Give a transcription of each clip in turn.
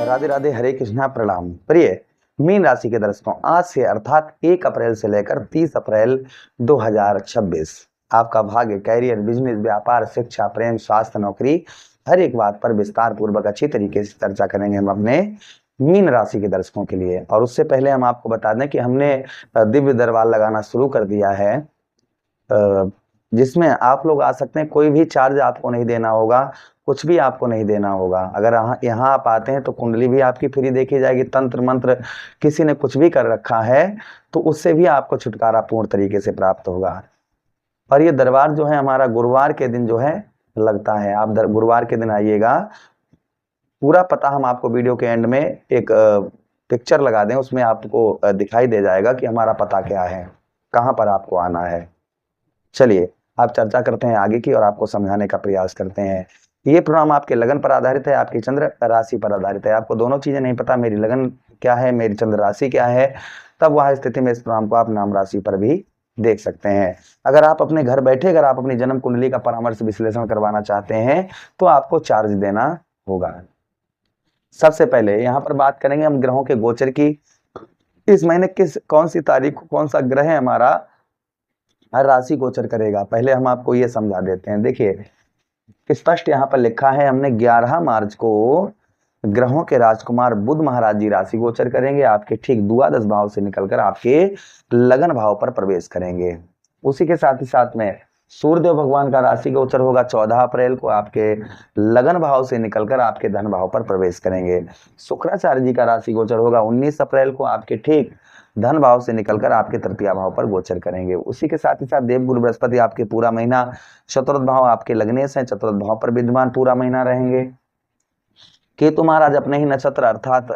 राधे राधे, हरे कृष्णा, प्रणाम। प्रिय मीन राशि के दर्शकों, आज से अर्थात 1 अप्रैल से लेकर 30 अप्रैल 2026 आपका भाग्य, कैरियर, बिजनेस, व्यापार, शिक्षा, प्रेम, स्वास्थ्य, नौकरी, हर एक बात पर विस्तार पूर्वक अच्छी तरीके से चर्चा करेंगे हम अपने मीन राशि के दर्शकों के लिए। और उससे पहले हम आपको बता दें कि हमने दिव्य दरबार लगाना शुरू कर दिया है, जिसमें आप लोग आ सकते हैं। कोई भी चार्ज आपको नहीं देना होगा, कुछ भी आपको नहीं देना होगा। अगर यहाँ आप आते हैं तो कुंडली भी आपकी फ्री देखी जाएगी। तंत्र मंत्र किसी ने कुछ भी कर रखा है तो उससे भी आपको छुटकारा पूर्ण तरीके से प्राप्त होगा। और ये दरबार जो है हमारा गुरुवार के दिन जो है लगता है। आप गुरुवार के दिन आइएगा। पूरा पता हम आपको वीडियो के एंड में एक पिक्चर लगा दें, उसमें आपको दिखाई दे जाएगा कि हमारा पता क्या है, कहाँ पर आपको आना है। चलिए आप चर्चा करते हैं आगे की और आपको समझाने का प्रयास करते हैं। ये प्रोग्राम आपके लगन पर आधारित है, आपकी चंद्र राशि पर आधारित है। आपको दोनों चीजें नहीं पता, मेरी लगन क्या है, मेरी चंद्र राशि क्या है, तब वह स्थिति में इस प्रोग्राम को आप नाम राशि पर भी देख सकते हैं। अगर आप अपने घर बैठे अगर आप अपनी जन्म कुंडली का परामर्श विश्लेषण करवाना चाहते हैं तो आपको चार्ज देना होगा। सबसे पहले यहाँ पर बात करेंगे हम ग्रहों के गोचर की। इस महीने कौन सी तारीख को कौन सा ग्रह हमारा हर राशि गोचर करेगा, पहले हम आपको ये समझा देते हैं। देखिए स्पष्ट यहाँ पर लिखा है, हमने 11 मार्च को ग्रहों के राजकुमार बुध महाराज जी राशि गोचर करेंगे। आपके ठीक द्वादश भाव से निकलकर आपके लगन भाव पर प्रवेश करेंगे। उसी के साथ ही साथ में सूर्यदेव भगवान का राशि गोचर होगा 14 अप्रैल को, आपके लगन भाव से निकलकर आपके धन भाव पर प्रवेश करेंगे। शुक्राचार्य जी का राशि गोचर होगा 19 अप्रैल को, आपके ठीक धन भाव से निकलकर आपके तृतीय भाव पर गोचर करेंगे। उसी के साथ ही साथ देवगुरु बृहस्पति आपके पूरा महीना चतुर्थ भाव आपके लग्नेश हैं, चतुर्थ भाव पर विद्यमान पूरा महीना रहेंगे। केतु महाराज अपने ही नक्षत्र अर्थात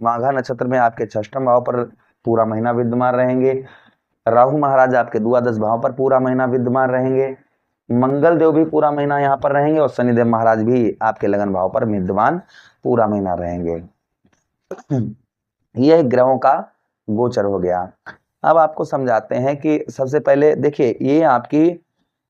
माघा नक्षत्र में आपके षष्ठम भाव पर पूरा महीना विद्यमान रहेंगे। राहु महाराज आपके द्वादश भाव पर पूरा महीना विद्यमान रहेंगे। मंगल देव भी पूरा महीना यहाँ पर रहेंगे और शनिदेव महाराज भी आपके लगन भाव पर विद्यमान पूरा महीना रहेंगे। यह ग्रहों का गोचर हो गया। अब आपको समझाते हैं कि सबसे पहले देखिए, ये आपकी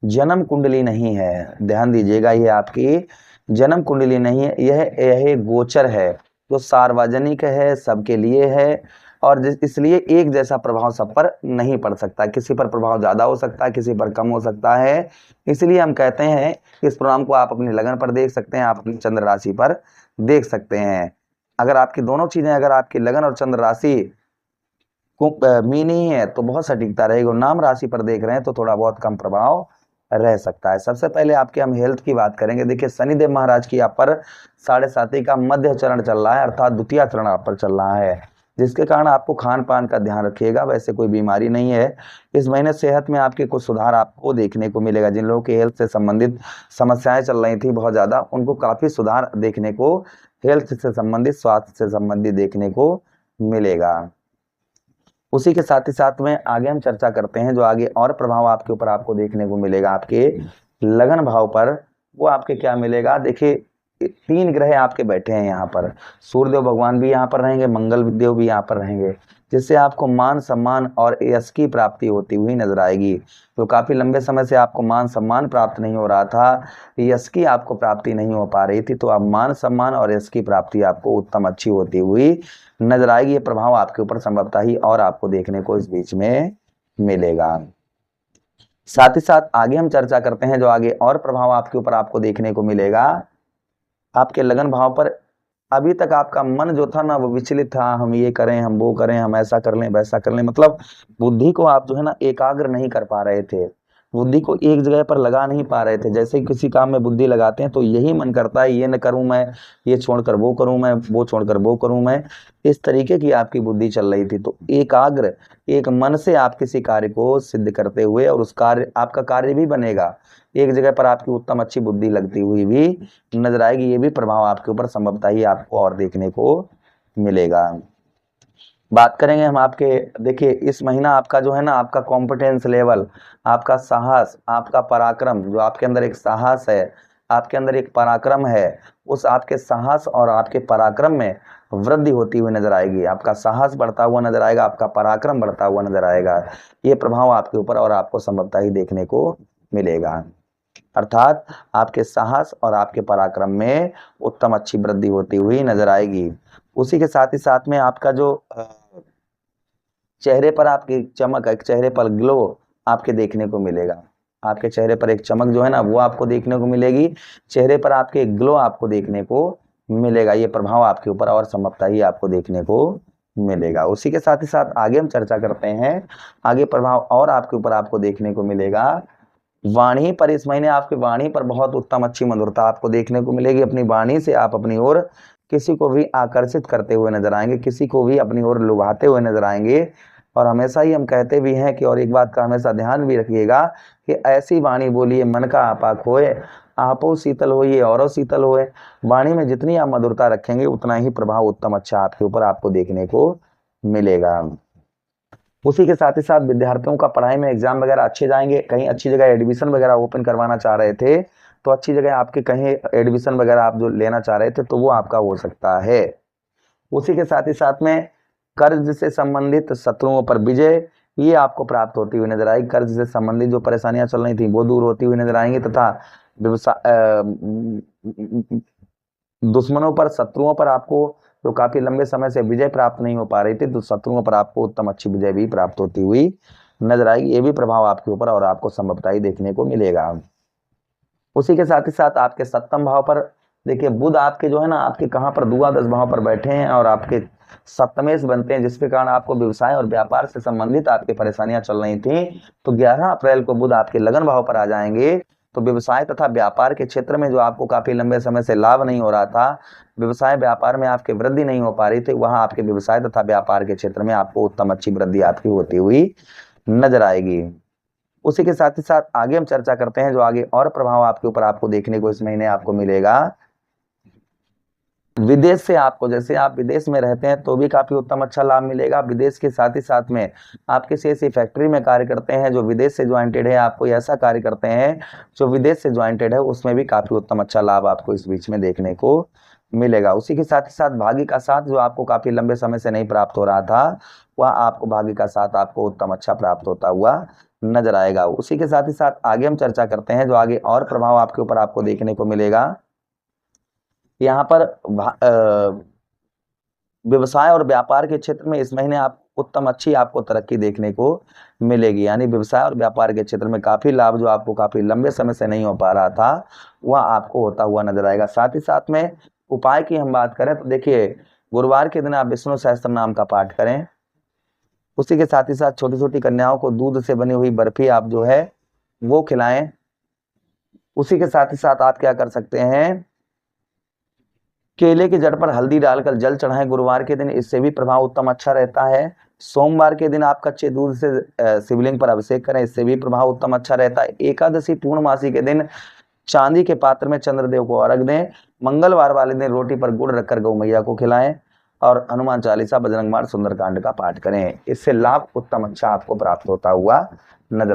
जन्म कुंडली नहीं है, ध्यान दीजिएगा, ये आपकी जन्म कुंडली नहीं है, यह गोचर है जो सार्वजनिक है, सबके लिए है। और इसलिए एक जैसा प्रभाव सब पर नहीं पड़ सकता, किसी पर प्रभाव ज्यादा हो सकता है, किसी पर कम हो सकता है। इसलिए हम कहते हैं इस प्रोग्राम को आप अपनी लगन पर देख सकते हैं, आप अपनी चंद्र राशि पर देख सकते हैं। अगर आपकी दोनों चीजें, अगर आपकी लगन और चंद्र राशि मीन ही है तो बहुत सटीकता रहेगी, और नाम राशि पर देख रहे हैं तो थोड़ा बहुत कम प्रभाव रह सकता है। सबसे पहले आपके हम हेल्थ की बात करेंगे। देखिए शनिदेव महाराज की आप पर 7.5 का मध्य चरण चल रहा है, अर्थात द्वितीय चरण आप पर चल रहा है, जिसके कारण आपको खान पान का ध्यान रखिएगा। वैसे कोई बीमारी नहीं है। इस महीने सेहत में आपके कुछ सुधार आपको देखने को मिलेगा। जिन लोगों की हेल्थ से संबंधित समस्याएं चल रही थी बहुत ज्यादा, उनको काफी सुधार देखने को, हेल्थ से संबंधित, स्वास्थ्य से संबंधित देखने को मिलेगा। उसी के साथ ही साथ में आगे हम चर्चा करते हैं जो आगे और प्रभाव आपके ऊपर आपको देखने को मिलेगा आपके लगन भाव पर, वो आपके क्या मिलेगा। देखिए 3 ग्रह आपके बैठे हैं यहाँ पर, सूर्यदेव भगवान भी यहाँ पर रहेंगे, मंगल देव भी यहाँ पर रहेंगे, जिससे आपको मान सम्मान और यश की प्राप्ति होती हुई नजर आएगी। तो काफी लंबे समय से आपको मान सम्मान प्राप्त नहीं हो रहा था, यश की आपको प्राप्ति नहीं हो पा रही थी, तो अब मान सम्मान और यश की प्राप्ति आपको उत्तम अच्छी होती हुई नजर आएगी। ये प्रभाव आपके ऊपर संभवतः ही और आपको देखने को इस बीच में मिलेगा। साथ ही साथ आगे हम चर्चा करते हैं जो आगे और प्रभाव आपके ऊपर आपको देखने को मिलेगा। आपके लगन भाव पर अभी तक आपका मन जो था ना वो विचलित था, हम ये करें, हम वो करें, हम ऐसा कर लें, वैसा कर लें, मतलब बुद्धि को आप जो है ना एकाग्र नहीं कर पा रहे थे, बुद्धि को एक जगह पर लगा नहीं पा रहे थे। जैसे किसी काम में बुद्धि लगाते हैं तो यही मन करता है ये न करूं मैं, ये छोड़कर वो करूं मैं, वो छोड़कर वो करूं मैं, इस तरीके की आपकी बुद्धि चल रही थी। तो एकाग्र एक मन से आप किसी कार्य को सिद्ध करते हुए, और उस कार्य आपका कार्य भी बनेगा, एक जगह पर आपकी उत्तम अच्छी बुद्धि लगती हुई भी नजर आएगी। ये भी प्रभाव आपके ऊपर संभवतः ही आपको और देखने को मिलेगा। बात करेंगे हम आपके, देखिए इस महीना आपका जो है ना, आपका कॉम्पिटेंस लेवल, आपका साहस, आपका पराक्रम, जो आपके अंदर एक साहस है, आपके अंदर एक पराक्रम है, उस आपके साहस और आपके पराक्रम में वृद्धि होती हुई नजर आएगी। आपका साहस बढ़ता हुआ नजर आएगा, आपका पराक्रम बढ़ता हुआ नजर आएगा। ये प्रभाव आपके ऊपर और आपको संभवतः ही देखने को मिलेगा। अर्थात आपके साहस और आपके पराक्रम में उत्तम अच्छी वृद्धि होती हुई नजर आएगी। उसी के साथ ही साथ में आपका जो चेहरे पर आपकी चमक, एक चेहरे पर ग्लो आपके देखने को मिलेगा। आपके चेहरे पर एक चमक जो है ना वो आपको देखने को मिलेगी, चेहरे पर आपके एक ग्लो आपको देखने को मिलेगा। ये प्रभाव आपके ऊपर और संभवतः ही आपको देखने को मिलेगा। उसी के साथ ही साथ आगे हम चर्चा करते हैं, आगे प्रभाव और आपके ऊपर आपको देखने को मिलेगा। वाणी पर इस महीने आपकी वाणी पर बहुत उत्तम अच्छी मधुरता आपको देखने को मिलेगी। अपनी वाणी से आप अपनी ओर किसी को भी आकर्षित करते हुए नजर आएंगे, किसी को भी अपनी ओर लुभाते हुए नजर आएंगे। और हमेशा ही हम कहते भी हैं कि, और एक बात का हमेशा ध्यान भी रखिएगा कि ऐसी वाणी बोलिए मन का आपा खोए, आपो शीतल होइए औरो शीतल होए। वाणी में जितनी आप मधुरता रखेंगे उतना ही प्रभाव उत्तम अच्छा आपके ऊपर आपको देखने को मिलेगा। उसी के साथ ही साथ विद्यार्थियों का पढ़ाई में एग्जाम वगैरह अच्छे जाएंगे। कहीं अच्छी जगह एडमिशन वगैरह ओपन करवाना चाह रहे थे तो अच्छी जगह आपके कहीं एडमिशन वगैरह आप जो लेना चाह रहे थे तो वो आपका हो सकता है। उसी के साथ ही साथ में कर्ज से संबंधित शत्रुओं पर विजय ये आपको प्राप्त होती हुई नजर आएगी। कर्ज से संबंधित जो परेशानियां चल रही थी वो दूर होती हुई नजर आएंगी तथा दुश्मनों पर, शत्रुओं पर आपको जो काफी लंबे समय से विजय प्राप्त नहीं हो पा रही थी तो शत्रुओं पर आपको उत्तम अच्छी विजय भी प्राप्त होती हुई नजर आएगी। ये भी प्रभाव आपके ऊपर और आपको संभवतः ही देखने को मिलेगा। उसी के साथ ही साथ आपके सप्तम भाव पर देखिए बुध आपके जो है ना आपके कहाँ पर द्वादश भाव पर बैठे हैं और आपके सप्तमेश बनते हैं, जिसके कारण आपको व्यवसाय और व्यापार से संबंधित आपकी परेशानियां चल रही थी तो 11 अप्रैल को बुध आपके लगन भाव पर आ जाएंगे। तो व्यवसाय तथा व्यापार के क्षेत्र में जो आपको काफी लंबे समय से लाभ नहीं हो रहा था, व्यवसाय व्यापार में आपकी वृद्धि नहीं हो पा रही थी, वहां आपके व्यवसाय तथा व्यापार के क्षेत्र में आपको उत्तम अच्छी वृद्धि आपकी होती हुई नजर आएगी। उसी के साथ ही साथ आगे हम चर्चा करते हैं जो आगे और प्रभाव आपके ऊपर आपको देखने को इस महीने आपको मिलेगा। विदेश से आपको, जैसे आप विदेश में रहते हैं तो भी काफी उत्तम अच्छा लाभ मिलेगा। विदेश के साथ ही साथ में आप किसी ऐसी फैक्ट्री में कार्य करते हैं जो विदेश से ज्वाइंटेड है, आपको ऐसा कार्य करते हैं जो विदेश से ज्वाइंटेड है, उसमें भी काफी उत्तम अच्छा लाभ आपको इस बीच में देखने को मिलेगा। उसी के साथ ही साथ भाग्य का साथ जो आपको काफी लंबे समय से नहीं प्राप्त हो रहा था वह आपको भाग्य का साथ आपको उत्तम अच्छा प्राप्त होता हुआ नजर आएगा। उसी के साथ ही साथ आगे हम चर्चा करते हैं जो आगे और प्रभाव आपके ऊपर आपको देखने को मिलेगा। यहाँ पर व्यवसाय और व्यापार के क्षेत्र में इस महीने आप उत्तम अच्छी आपको तरक्की देखने को मिलेगी। यानी व्यवसाय और व्यापार के क्षेत्र में काफी लाभ जो आपको काफी लंबे समय से नहीं हो पा रहा था वह आपको होता हुआ नजर आएगा। साथ ही साथ में उपाय की हम बात करें तो देखिए गुरुवार के दिन आप विष्णु सहस्त्र नाम का पाठ करें। उसी के साथ ही साथ छोटी छोटी कन्याओं को दूध से बनी हुई बर्फी आप जो है वो खिलाएं। उसी के साथ ही साथ आप क्या कर सकते हैं, केले की जड़ पर हल्दी डालकर जल चढ़ाएं गुरुवार के दिन, इससे भी प्रभाव उत्तम अच्छा रहता है। सोमवार के दिन आप कच्चे दूध से शिवलिंग पर अभिषेक करें, इससे भी प्रभाव उत्तम अच्छा रहता है। एकादशी पूर्णमासी के दिन चांदी के पात्र में चंद्रदेव को अर्घ दें। मंगलवार वाले दिन रोटी पर गुड़ रखकर गौ मैया को खिलाएं और हनुमान चालीसा, बजरंग बाण, सुंदरकांड का पाठ करें। इससे लाभ उत्तम अच्छा आपको प्राप्त होता हुआ नजर